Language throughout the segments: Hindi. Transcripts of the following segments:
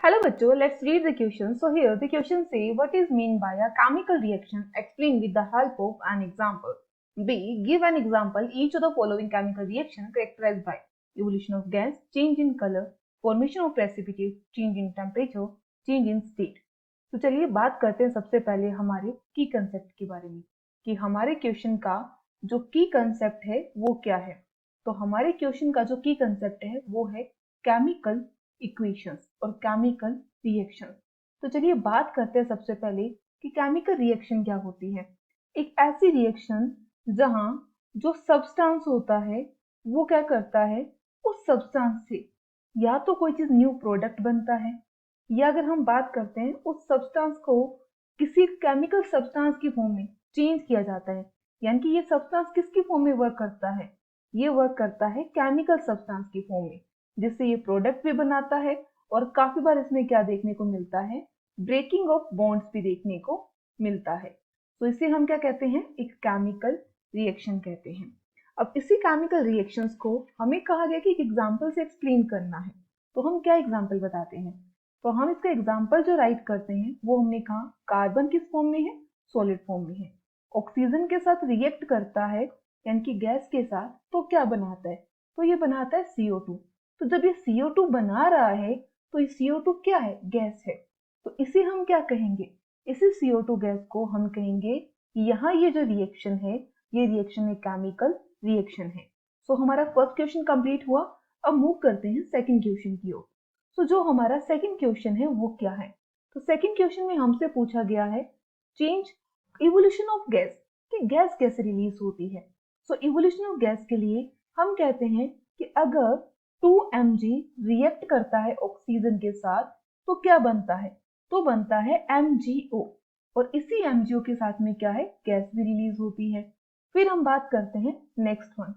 Hello बच्चों, let's read the question. So here the question say what is mean by a chemical reaction? Explain with the help of an example. B. Give an example each of the following chemical reaction characterized by evolution of gas, change in color, formation of precipitate, change in temperature, change in state. तो चलिए बात करते हैं सबसे पहले हमारे की कंसेप्ट के बारे में कि हमारे क्वेश्चन का जो की कंसेप्ट है वो क्या है। तो हमारे क्वेश्चन का जो की कंसेप्ट है वो है केमिकल इक्वेशंस और केमिकल रिएक्शन। तो चलिए बात करते हैं सबसे पहले कि केमिकल रिएक्शन क्या होती है। एक ऐसी रिएक्शन जहां जो सब्सटेंस होता है वो क्या करता है, उस सब्सटेंस से या तो कोई चीज न्यू प्रोडक्ट बनता है या अगर हम बात करते हैं उस सब्सटेंस को किसी केमिकल सब्सटेंस की फॉर्म में चेंज किया जाता है। यानी कि ये सब्सटेंस किसकी फॉर्म में वर्क करता है, ये वर्क करता है केमिकल सब्सटेंस की फॉर्म में, जिससे ये प्रोडक्ट भी बनाता है और काफी बार इसमें क्या देखने को मिलता है, ब्रेकिंग ऑफ बॉन्ड्स भी देखने को मिलता है। तो इसे हम क्या कहते हैं, एक केमिकल रिएक्शन कहते हैं। अब इसी केमिकल रिएक्शंस को हमें कहा गया कि एक एग्जांपल से एक्सप्लेन करना है। तो हम क्या एग्जांपल बताते हैं, तो हम इसका एग्जांपल जो राइट करते हैं वो हमने कहा कार्बन किस फॉर्म में है, सॉलिड फॉर्म में है। ऑक्सीजन के साथ रिएक्ट करता है यानी कि गैस के साथ, तो क्या बनाता है, तो ये बनाता है CO2। तो जब ये CO2 बना रहा है तो ये CO2 क्या है, गैस है। तो इसे हम क्या कहेंगे, इसी CO2 गैस को हम कहेंगे कि यहाँ ये जो रिएक्शन है ये रिएक्शन एक केमिकल रिएक्शन है। सो हमारा फर्स्ट क्वेश्चन कंप्लीट हुआ। अब मूव करते हैं सेकंड क्वेश्चन की ओर। सो जो हमारा सेकंड क्वेश्चन है वो क्या है, तो सेकंड क्वेश्चन में हमसे पूछा गया है चेंज इवोल्यूशन ऑफ गैस, कि गैस कैसे रिलीज होती है। सो इवोल्यूशन ऑफ गैस के लिए हम कहते हैं कि अगर 2Mg रिएक्ट करता है ऑक्सीजन के साथ तो क्या बनता है, तो बनता है MgO, और इसी MgO के साथ में क्या है, गैस भी रिलीज होती है। फिर हम बात करते हैं next one.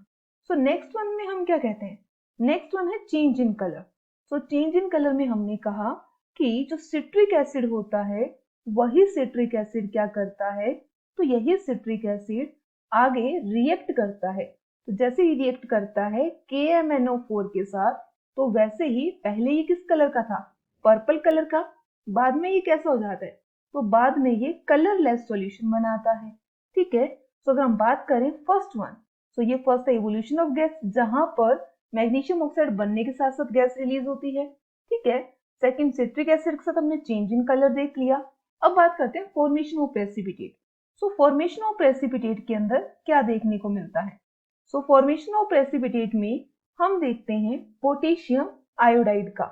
So next one में हम क्या कहते हैं, नेक्स्ट वन है change in colour. So change in colour में हमने कहा कि जो सिट्रिक एसिड होता है वही सिट्रिक एसिड क्या करता है, तो यही सिट्रिक एसिड आगे रिएक्ट करता है। तो जैसे ही रिएक्ट करता है KMnO4 के साथ, तो वैसे ही पहले ये किस कलर का था, पर्पल कलर का, बाद में ये कैसा हो जाता है, तो बाद में ये कलरलेस सॉल्यूशन बनाता है। ठीक है। तो अगर हम बात करें फर्स्ट वन, तो ये फर्स्ट है इवोल्यूशन ऑफ गैस, जहां पर मैग्नीशियम ऑक्साइड बनने के साथ साथ गैस रिलीज होती है। ठीक है। सेकंड सिट्रिक एसिड के साथ हमने चेंज इन कलर देख लिया। अब बात करते हैं formation of precipitate. So formation of precipitate के अंदर क्या देखने को मिलता है, सो फॉर्मेशन ऑफ प्रेसिपिटेट में हम देखते हैं पोटेशियम आयोडाइड का,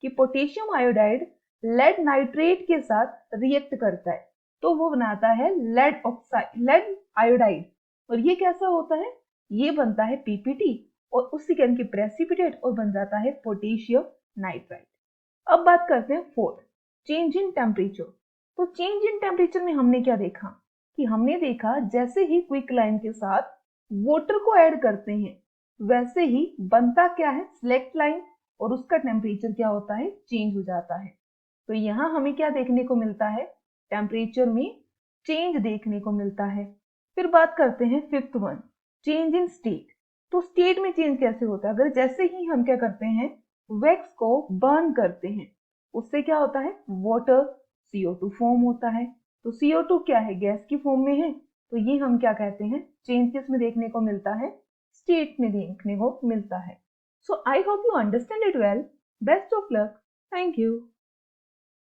कि पोटेशियम आयोडाइड लेड नाइट्रेट के साथ रिएक्ट करता है तो वो बनाता है लेड ऑक्साइड, लेड आयोडाइड, और ये कैसा होता है, ये बनता है PPT और उसी के अंदर प्रेसिपिटेट और बन जाता है पोटेशियम नाइट्राइड। अब बात करते हैं फोर्थ, चेंज इन टेम्परेचर। तो चेंज इन टेम्परेचर में हमने क्या देखा, कि हमने देखा जैसे ही क्विकलाइन के साथ वाटर को ऐड करते हैं वैसे ही बनता क्या है, सिलेक्ट लाइन, और उसका टेम्परेचर क्या होता है, चेंज हो जाता है। तो यहाँ हमें क्या देखने को मिलता है, टेम्परेचर में चेंज देखने को मिलता है। फिर बात करते हैं fifth one, change in state. तो स्टेट में चेंज कैसे होता है, अगर जैसे ही हम क्या करते हैं, वैक्स को बर्न करते हैं, उससे क्या होता है, वाटर CO2 फॉर्म होता है। तो CO2 क्या है, गैस की फॉर्म में है, तो ये हम क्या कहते हैं, चेंज किस में देखने को मिलता है, स्टेट में देखने को मिलता है। So I hope you understand it well. Best of luck. Thank you.